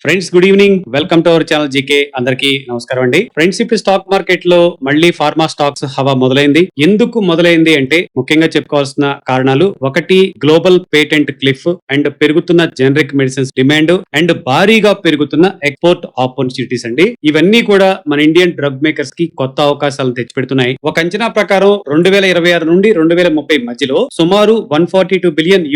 Friends good evening, welcome to our channel GK. అందరికీ నమస్కారం అండి. ఫ్రెండ్స్, ఇప్పుడు స్టాక్ మార్కెట్ లో మళ్ళీ ఫార్మా స్టాక్స్ హవా మొదలైంది. ఎందుకు మొదలైంది అంటే ముఖ్యంగా చెప్పుకోవాల్సిన కారణాలు ఒకటి గ్లోబల్ పేటెంట్ క్లిఫ్ అండ్ పెరుగుతున్న జనరిక్ మెడిసిన్స్ డిమాండ్ అండ్ భారీగా పెరుగుతున్న ఎక్స్పోర్ట్ ఆపర్చునిటీస్ అండి. ఇవన్నీ కూడా మన ఇండియన్ డ్రగ్ మేకర్స్ కి కొత్త అవకాశాలను తెచ్చిపెడుతున్నాయి. ఒక అంచనా ప్రకారం 2026 నుండి 2030 మధ్యలో సుమారు $142 బిలియన్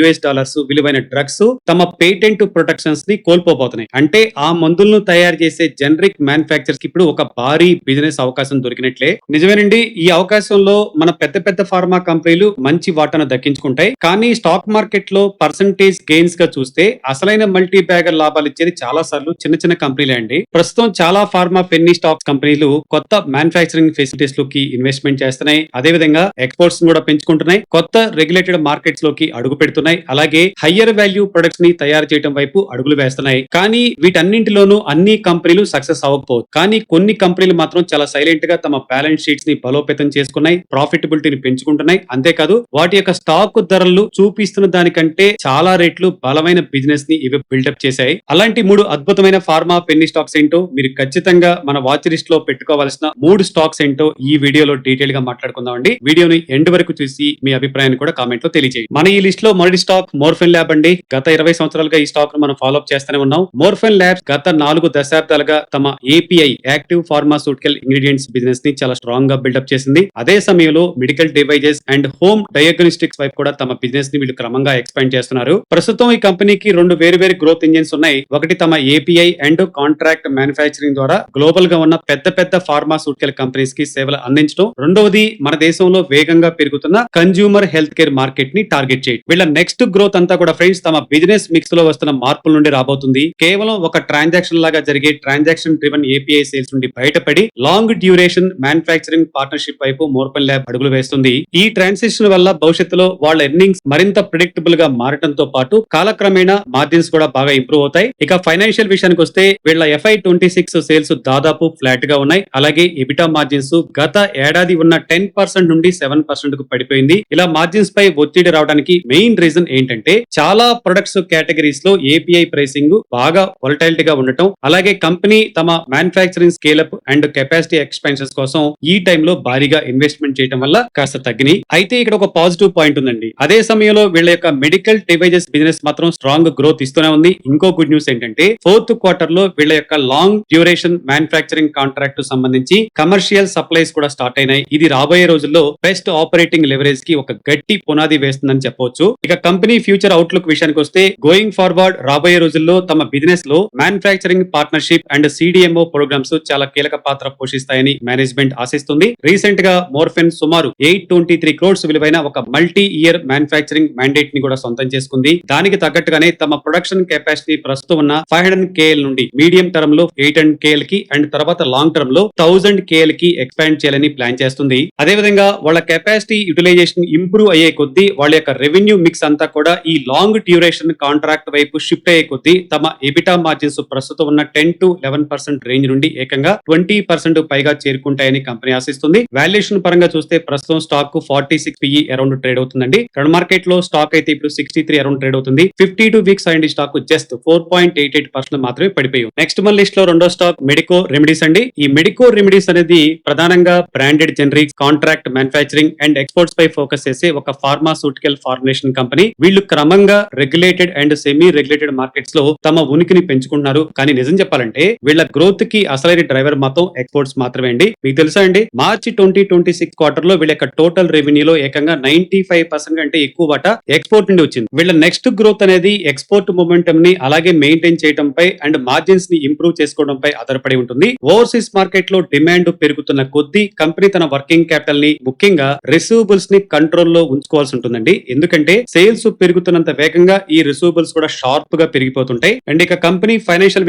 విలువైన డ్రగ్స్ తమ పేటెంట్ ప్రొటెక్షన్స్ ని కోల్పోబోతున్నాయి. అంటే ఆ మందులను తయారు చేసే జనరిక్ మ్యానుఫ్యాక్చర్స్ కి ఇప్పుడు ఒక భారీ బిజినెస్ అవకాశం దొరికినట్లే. నిజమేనండి, ఈ అవకాశంలో మన పెద్ద పెద్ద ఫార్మా కంపెనీలు మంచి వాటాను దక్కించుకుంటాయి. కానీ స్టాక్ మార్కెట్ లో పర్సంటేజ్ గెయిన్స్ గా చూస్తే అసలైన మల్టీ బ్యాగర్ లాభాలు ఇచ్చేది చాలా సార్లు చిన్న చిన్న కంపెనీలే అండి. ప్రస్తుతం చాలా ఫార్మా పెన్నీ స్టాక్స్ కంపెనీలు కొత్త మ్యానుఫ్యాక్చరింగ్ ఫెసిలిటీస్ లోకి ఇన్వెస్ట్మెంట్ చేస్తున్నాయి. అదే విధంగా ఎక్స్పోర్ట్స్ కూడా పెంచుకుంటున్నాయి. కొత్త రెగ్యులేటెడ్ మార్కెట్స్ లోకి అడుగు పెడుతున్నాయి. అలాగే హయ్యర్ వాల్యూ ప్రొడక్ట్స్ ని తయారు చేయడం వైపు అడుగులు వేస్తున్నాయి. కానీ వీటన్నింటిలోనూ అన్ని కంపెనీలు సక్సెస్ అవ్వకపోవచ్చు. కానీ కొన్ని కంపెనీలు మాత్రం చాలా సైలెంట్ గా తమ బ్యాలెన్స్ షీట్స్ ని బలోపేతం చేసుకున్నాయి, ప్రాఫిటబిలిటీని పెంచుకుంటున్నాయి. అంతేకాదు వాటి యొక్క స్టాక్ ధరలు చూపిస్తున్న దానికంటే చాలా రేట్లు బలమైన బిజినెస్ ని ఇవి బిల్డప్ చేశాయి. అలాంటి 3 అద్భుతమైన ఫార్మా పెన్నీ స్టాక్స్ ఏంటో, మీరు ఖచ్చితంగా మన వాచ్ లిస్ట్ లో పెట్టుకోవాల్సిన 3 స్టాక్స్ ఏంటో ఈ వీడియోలో డీటెయిల్ గా మాట్లాడుకుందాం అండి. వీడియోని ఎండ్ వరకు చూసి మీ అభిప్రాయాన్ని కూడా కామెంట్ లో తెలియజేయండి. మన ఈ లిస్ట్ లో మొదటి స్టాక్ మోర్ఫిన్ ల్యాబ్ అండి. గత 20 సంవత్సరాలుగా ఈ స్టాక్ ను మనం ఫాలో అప్ చేస్తూనే ఉన్నాం. మోర్ఫిన్ ల్యాబ్స్ గత 4 దశాబ్దాలుగా తమ API active pharmaceutical ingredients business ని చాలా స్ట్రాంగ్ గా బిల్డప్ చేసింది. అదే సమయంలో medical devices and home diagnostics వైపు కూడా తమ బిజినెస్ ని వీళ్ళు క్రమంగా ఎక్స్పాండ్ చేస్తున్నారు. ప్రస్తుతం ఈ కంపెనీకి 2 వేరు గ్రోత్ ఇంజిన్స్ ఉన్నాయి. ఒకటి తమ ఏపీఐ అండ్ కాంట్రాక్ట్ మ్యానుఫ్యాక్చరింగ్ ద్వారా గ్లోబల్ గా ఉన్న పెద్ద పెద్ద ఫార్మాస్యూటికల్ కంపెనీస్ కి సేవలు అందించడం. రెండవది మన దేశంలో వేగంగా పెరుగుతున్న కన్జ్యూమర్ హెల్త్ కేర్ మార్కెట్ ని టార్గెట్ చేయడం. వీళ్ళ నెక్స్ట్ గ్రోత్ అంతా కూడా ఫ్రెండ్స్ తమ బిజినెస్ మిక్స్ లో వస్తున్న మార్పుల నుండి రాబోతుంది. కేవలం ఒక ట్రాన్సాక్షన్ లాగా జరిగే ట్రాన్సాక్షన్ డ్రివెన్ ఏపీఐ సేల్స్ నుండి బయటపడి లాంగ్ డ్యూరేషన్ మ్యానుఫ్యాక్చరింగ్ పార్ట్నర్షిప్ వైపు మోర్ఫిన్ ల్యాబ్ అడుగులు వేస్తుంది. ఈ ట్రాన్సిషన్ వల్ల భవిష్యత్తులో వాళ్ళ ఎర్నింగ్స్ మరింత ప్రిడిక్టబుల్ గా మారడంతో పాటు కాలక్రమేణా మార్జిన్స్ కూడా బాగా ఇంప్రూవ్ అవుతాయి. ఇక ఫైనాన్షియల్ విషయానికి వస్తే వీళ్ళ FY26 సేల్స్ దాదాపు ఫ్లాట్ గా ఉన్నాయి. అలాగే ఎబిటా మార్జిన్స్ గత ఏడాది ఉన్న 10% నుండి 7% కు పడిపోయింది. ఇలా మార్జిన్స్ పై ఒత్తిడి రావడానికి మెయిన్ రీజన్ ఏంటంటే చాలా ప్రొడక్ట్స్ కేటగిరీస్ లో ఏపీఐ ప్రైసింగ్ బాగా వొలటైలిటీ గా ఉండటం, అలాగే కంపెనీ తమ manufacturing scale up and capacity expansions కోసం ఈ టైంలో భారీగా ఇన్వెస్ట్మెంట్ చేయడం వల్ల కాస్త తగ్గినాయి. అయితే ఇక్కడ ఒక పాజిటివ్ పాయింట్ ఉందండి. అదే సమయంలో వీళ్ళ యొక్క మెడికల్ డివైజెస్ బిజినెస్ మాత్రం స్ట్రాంగ్ గ్రోత్ ఇస్తూనే ఉంది. ఇంకో గుడ్ న్యూస్ ఏంటంటే 4th క్వార్టర్ లో వీళ్ళ యొక్క లాంగ్ డ్యూరేషన్ మ్యానుఫ్యాక్చరింగ్ కాంట్రాక్ట్ సంబంధించి కమర్షియల్ సప్లైస్ కూడా స్టార్ట్ అయినాయి. ఇది రాబోయే రోజుల్లో బెస్ట్ ఆపరేటింగ్ లెవరేజ్ కి ఒక గట్టి పునాది వేస్తుందని చెప్పవచ్చు. ఇక కంపెనీ ఫ్యూచర్ అవుట్లుక్ విషయానికి వస్తే గోయింగ్ ఫార్వర్డ్ రాబోయే రోజుల్లో తమ బిజినెస్ లో manufacturing partnership and CDMO programs చాలా కీలక పాత్ర పోషిస్తాయని మేనేజ్మెంట్ ఆశిస్తుంది. రీసెంట్ గా మోర్ఫిన్ సుమారు 823 crores విలువైన ఒక మల్టీ ఇయర్ మ్యానుఫ్యాక్చరింగ్ మ్యాండేట్ ని కూడా సొంతం చేసుకుంది. దానికి తగ్గట్టుగానే తమ ప్రొడక్షన్ కెపాసిటీ ప్రస్తుతం ఉన్న 500 KL నుండి మీడియం టర్మ్ లో 800 KL కి అండ్ తర్వాత లాంగ్ టర్మ్ లో 1000 KL కి ఎక్స్పాండ్ చేయాలని ప్లాన్ చేస్తుంది. అదే విధంగా వాళ్ళ కెపాసిటీ యూటిలైజేషన్ ఇంప్రూవ్ అయ్యే కొద్దీ వాళ్ళ యొక్క రెవెన్యూ మిక్స్ అంతా కూడా ఈ లాంగ్ డ్యూరేషన్ కాంట్రాక్ట్ వైపు షిఫ్ట్ అయ్యే కొద్దీ తమ ఎబిటా మార్జిన్స్ ప్రస్తుతం ఉన్న 10 to 11% రేంజ్ నుండి ఏకంగా 20% పైగా చేరుకుంటాయని కంపెనీ ఆశిస్తుంది. వాల్యుయేషన్ పరంగా చూస్తే ప్రస్తుతం స్టాక్ 46 PE అరౌండ్ ట్రేడ్ అవుతుందండి. కరెంట్ మార్కెట్ లో స్టాక్ అయితే ఇప్పుడు 63 అరౌండ్ ట్రేడ్ అవుతుంది. 52 వీక్స్ అయింది స్టాక్ జస్ట్ 4.88% మాత్రమే పడిపోయి. నెక్స్ట్ మన లిస్ట్ లో రెండో స్టాక్ మెడికో రెమెడీస్ అండి. ఈ మెడికో రెమెడీస్ అనేది ప్రధానంగా branded generics, contract manufacturing and exports పై ఫోకస్ చేసే ఒక ఫార్మాస్యూటికల్ ఫార్ములేషన్ కంపెనీ. వీళ్ళు క్రమంగా regulated and semi regulated markets లో తమ ఉనికిని పెంచుకుంటున్నారు. కానీ నిజం చెప్పాలంటే వీళ్ళ గ్రోత్ కి అసలైన డ్రైవర్ మాత్రం ఎక్స్పోర్ట్స్ మాత్రమే అండి. మీకు తెలుసా అండి, మార్చి 2026 క్వార్టర్ లో వీళ్ళ యొక్క టోటల్ రెవెన్యూలో ఏకంగా 95% కంటే ఎక్కువ వాటా ఎక్స్పోర్ట్ నుండి వచ్చింది. వీళ్ళ నెక్స్ట్ గ్రోత్ అనేది ఎక్స్పోర్ట్ మొమెంటమ్ ని అలాగే మెయింటైన్ చేయడంపై అండ్ మార్జిన్స్ ని ఇంప్రూవ్ చేసుకోవడంపై ఆధారపడి ఉంటుంది. ఓవర్సీస్ మార్కెట్ లో డిమాండ్ పెరుగుతున్న కొద్దీ కంపెనీ తన వర్కింగ్ క్యాపిటల్ ని ముఖ్యంగా రిసీవబుల్స్ ని కంట్రోల్ లో ఉంచుకోవాల్సి ఉంటుందండి. ఎందుకంటే సేల్స్ పెరుగుతున్నంత వేగంగా ఈ రిసీవబుల్స్ కూడా షార్ప్ గా పెరిగిపోతుంటాయి. అండ్ ఇక కంపెనీ ఫైనాన్షియల్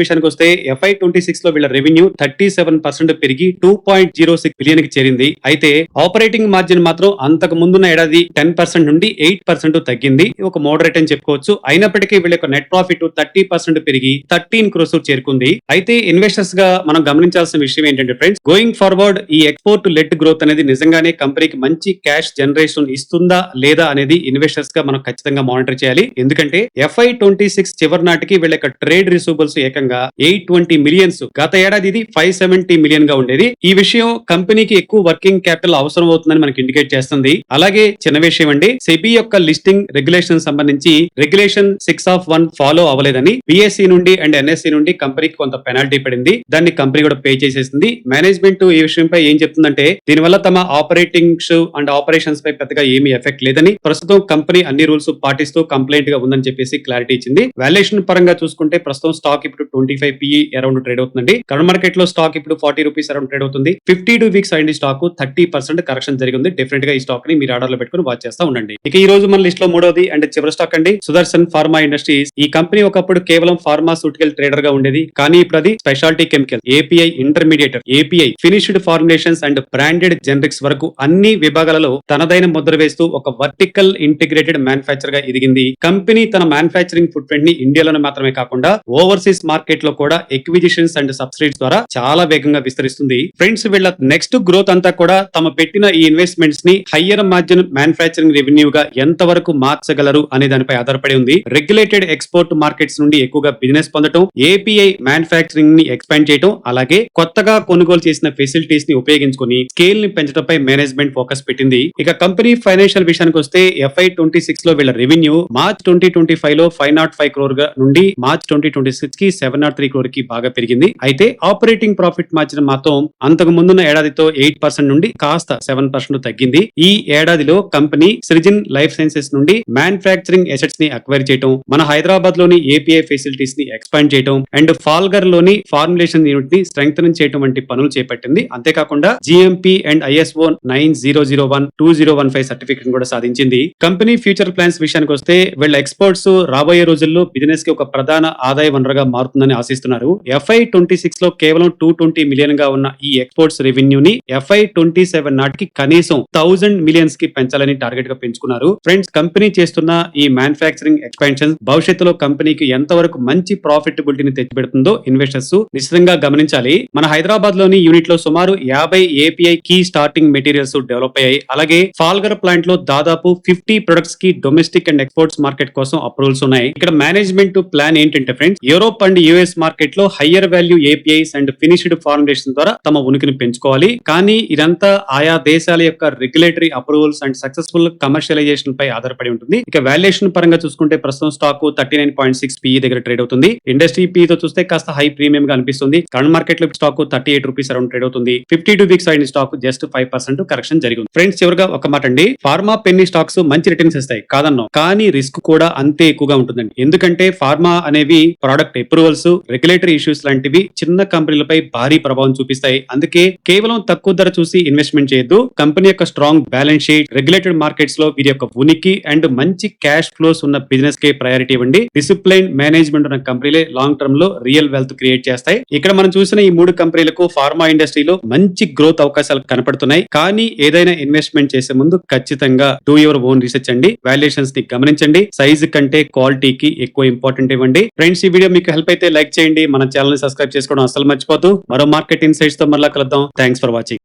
విషయానికి వస్తే FY26 లో వీళ్ళ రెవెన్యూ 37% పెరిగి 2.06 బిలియన్ కి చేరింది. అయితే ఆపరేటింగ్ మార్జిన్ మాత్రం అంతకు ముందున్న ఏడాది 10% నుండి 8% తగ్గింది. ఒక మోడరేట్ అని చెప్పుకోవచ్చు. అయినప్పటికీ వీళ్ళ యొక్క నెట్ ప్రాఫిట్ 30% పెరిగి 13 crores చేరుకుంది. అయితే ఇన్వెస్టర్స్ గా మనం గమనించాల్సిన విషయం ఏంటంటే ఫ్రెండ్స్, గోయింగ్ ఫార్వర్డ్ ఈ ఎక్స్పోర్ట్ లెడ్ గ్రోత్ అనేది నిజంగానే కంపెనీకి మంచి క్యాష్ జనరేషన్ ఇస్తుందా లేదా అనేది ఇన్వెస్టర్స్ గా మనం ఖచ్చితంగా మానిటర్ చేయాలి. ఎందుకంటే FY26 చివరి నాటికి వీళ్ళ యొక్క ట్రేడ్ రిసీవబుల్స్ రిసీవబుల్స్ ఏకంగా 820 మిలియన్స్, గత ఏడాది ఇది 570 మిలియన్ గా ఉండేది. ఈ విషయం కంపెనీకి ఎక్కువ వర్కింగ్ క్యాపిటల్ అవసరం అవుతుందని మనకి ఇండికేట్ చేస్తుంది. అలాగే చిన్న విషయం అండి, సెబీ యొక్క లిస్టింగ్ రెగ్యులేషన్ సంబంధించి రెగ్యులేషన్ 6(1) ఫాలో అవ్వలేదని బిఎస్సి నుండి అండ్ ఎన్ఎస్సి నుండి కంపెనీకి కొంత పెనాల్టీ పడింది. దాన్ని కంపెనీ కూడా పే చేసేసింది. మేనేజ్మెంట్ ఈ విషయంపై ఏం చెప్తుందంటే దీనివల్ల తమ ఆపరేటింగ్స్ అండ్ ఆపరేషన్స్ పై పెద్దగా ఏమీ ఎఫెక్ట్ లేదని, ప్రస్తుతం కంపెనీ అన్ని రూల్స్ పాటిస్తూ కంప్లైంట్ గా ఉందని చెప్పేసి క్లారిటీ ఇచ్చింది. వాల్యుయేషన్ పరంగా చూసుకుంటే ప్రస్తుతం స్టాక్ ఇప్పుడు 25 PE అరౌండ్ ట్రేడ్ అవుతుందండి. కరెంట్ మార్కెట్ లో స్టాక్ ఇప్పుడు 40 రూపీస్ అరౌండ్ ట్రేడ్ అవుతుంది. 52 వీక్స్ అయింది స్టాక్ 30% కరెక్షన్ జరిగింది. డెఫినెట్ గా ఈ స్టాక్ ని మీరు ఆర్డర్ లో పెట్టుకుని వాచ్ చేస్తా ఉండండి. ఇక ఈ రోజు మన లిస్ట్ లో మూడోది అండ్ చివరి స్టాక్ అండి, సుదర్శన్ ఫార్మా ఇండస్ట్రీస్. ఈ కంపెనీ ఒకప్పుడు కేవలం ఫార్మాస్యూటికల్ ట్రేడర్ గా ఉండేది, కానీ ఇప్పుడు అది speciality chemical, API intermediator, API finished formulations and branded generics వరకు అన్ని విభాగాలలో తనదైన ముద్ర వేస్తూ ఒక వర్టికల్ ఇంటిగ్రేటెడ్ మ్యానుఫ్యాక్చర్ గా ఎదిగింది. కంపెనీ తన మ్యానుఫ్యాక్చరింగ్ ఫుట్ ప్రింట్ ని ఇండియాలోనే మాత్రమే కాకుండా ఓవర్సీస్ మార్కెట్ లో కూడా ఎక్విజిషన్స్ అండ్ సబ్సిడీస్ ద్వారా చాలా వేగంగా విస్తరిస్తుంది. ఫ్రెండ్స్, వీళ్ళ నెక్స్ట్ గ్రోత్ అంతా కూడా తమ పెట్టిన ఈ ఇన్వెస్ట్మెంట్స్ ని హయ్యర్ మార్జిన్ మ్యానుఫ్యాక్చరింగ్ రెవెన్యూ గా ఎంత వరకు మార్చగలరు అనే దానిపై ఆధారపడి ఉంది. రెగ్యులేటెడ్ ఎక్స్పోర్ట్ మార్కెట్స్ నుండి ఎక్కువగా బిజినెస్ పొందడం, ఏపీఐ మ్యానుఫ్యాక్చరింగ్ ని ఎక్స్పాండ్ చేయడం, అలాగే కొత్తగా కొనుగోలు చేసిన ఫెసిలిటీస్ ని ఉపయోగించుకుని స్కేల్ ని పెంచడంపై మేనేజ్మెంట్ ఫోకస్ పెట్టింది. ఇక కంపెనీ ఫైనాన్షియల్ విషయానికి వస్తే FY26 లో వీళ్ళ రెవెన్యూ మార్చ్ 2025 లో 505 crore నుండి మార్చ్ 2026 కి 703 crore కి బాగా పెరిగింది. అయితే ఆపరేటింగ్ ప్రాఫిట్ మార్జిన్ మాత్రం అంతకు ముందున్న ఏడాదితో 8% నుండి కాస్త 7% తగ్గింది. ఈ ఏడాదిలో కంపెనీ సృజన్ లైఫ్ సైన్సెస్ నుండి మ్యానుఫ్యాక్చరింగ్ అసెట్స్ ని అక్వైర్ చేయడం, మన హైదరాబాద్ లోని ఏపీఐ ఫెసిలిటీస్ ని ఎక్స్పాండ్ చేయడం అండ్ ఫాల్గర్ లోని ఫార్ములేషన్ యూనిట్ ని స్ట్రెంగ్థెన్ చేయడం వంటి పనులు చేపట్టింది. అంతేకాకుండా GMP అండ్ ISO 9001 2015 సర్టిఫికేట్ కూడా సాధించింది. కంపెనీ ఫ్యూచర్ ప్లాన్స్ విషయానికి వస్తే వీళ్ళ ఎక్స్పోర్ట్స్ రాబోయే రోజుల్లో బిజినెస్ కి ఒక ప్రధాన ఆదాయ వనరుగా మారుతుందని ఆశిస్తున్నారు. FY26 లో కేవలం 220 మిలియన్ గా ఉన్న ఈ ఎక్స్పోర్ట్స్ రెవెన్యూని FY27 నాటికి కనీసం 1000 మిలియన్స్ కి పెంచాలని టార్గెట్ గా పెంచుకున్నారు. ఫ్రెండ్స్, కంపెనీ చేస్తున్న ఈ మ్యానుఫ్యాక్చరింగ్ ఎక్స్పాన్షన్ భవిష్యత్తులో కంపెనీకి ఎంతవరకు మంచి ప్రాఫిటబిలిటీని తెచ్చిపెడుతుందో ఇన్వెస్టర్స్ నిశ్చితంగా గమనించాలి. మన హైదరాబాద్ లోని యూనిట్ లో సుమారు 50 API key starting materials develop అయ్యాయి. అలాగే ఫాల్గర్ ప్లాంట్ లో దాదాపు 50 ప్రొడక్ట్స్ కి డొమెస్టిక్ అండ్ ఎక్స్పోర్ట్స్ మార్కెట్ కోసం అప్రూవల్స్ ఉన్నాయి. ఇక్కడ మేనేజ్మెంట్ ప్లాన్ ఏంటంటే friends, Europe and US market లో higher value APIs and finished formulation ద్వారా తమ ఉనికిని పెంచుకోవాలి. కానీ ఇదంతా ఆయా దేశాల యొక్క regulatory approvals and successful commercialization పై ఆధారపడి ఉంటుంది. ఇక వాల్యుయేషన్ పరంగా చూసుకుంటే ప్రస్తుతం స్టాక్ 39.6 PE దగ్గర ట్రేడ్ అవుతుంది. ఇండస్ట్రీ PE తో చూస్తే కాస్త హై ప్రీమియం గా అనిపిస్తుంది. కరెంట్ మార్కెట్ లో స్టాక్ 38 రూపీస్ అరౌండ్ ట్రేడ్ అవుతుంది. 52 వీక్స్ అయిన స్టాక్ జస్ట్ 5% కరెక్షన్ జరిగింది. ఫ్రెండ్స్, చివరిగా ఒక మాట అండి, ఫార్మా పెన్నీ స్టాక్స్ మంచి రిటర్న్స్ ఇస్తాయి కాదన్నాం, కానీ రిస్క్ కూడా అంతే ఎక్కువగా ఉంటుందండి. ఎందుకంటే ఫార్మా అనేవి ప్రొడక్ట్ అప్రూవల్స్, రెగ్యులేటరీ ఇష్యూస్ లాంటివి చిన్న కంపెనీలపై భారీ ప్రభావం చూపిస్తాయి. అందుకే కేవలం తక్కువ ధర చూసి ఇన్వెస్ట్మెంట్ చేయొద్దు. కంపెనీ యొక్క strong balance sheet, regulated markets లో వీరి యొక్క ఉనికి అండ్ మంచి క్యాష్ ఫ్లోస్ ఉన్న బిజినెస్ కే ప్రయారిటీ ఇవ్వండి. డిసిప్లైన్ మేనేజ్మెంట్ ఉన్న కంపెనీలే లాంగ్ టర్మ్ లో రియల్ వెల్త్ క్రియేట్ చేస్తాయి. ఇక్కడ మనం చూసిన ఈ 3 కంపెనీలకు ఫార్మా ఇండస్ట్రీలో మంచి గ్రోత్ అవకాశాలు కనపడుతున్నాయి. కానీ ఏదైనా ఇన్వెస్ట్మెంట్ చేసే ముందు ఖచ్చితంగా డూ యువర్ ఓన్ రీసెర్చ్ అండి. వాల్యుయేషన్స్ ని గమనించండి. సైజ్ కంటే క్వాలిటీకి ఎక్కువ ఇంపార్టెంట్ ఇవ్వండి. ఫ్రెండ్స్, ఈ వీడియో మీకు హెల్ప్ అయితే లైక్ చేయండి. మన ఛానల్ ని సబ్స్క్రైబ్ చేసుకోవడం అస్సలు మర్చిపోద్దు. మరో మార్కెట్ ఇన్సైట్స్ తో మరలా కలుద్దాం. Thanks for watching.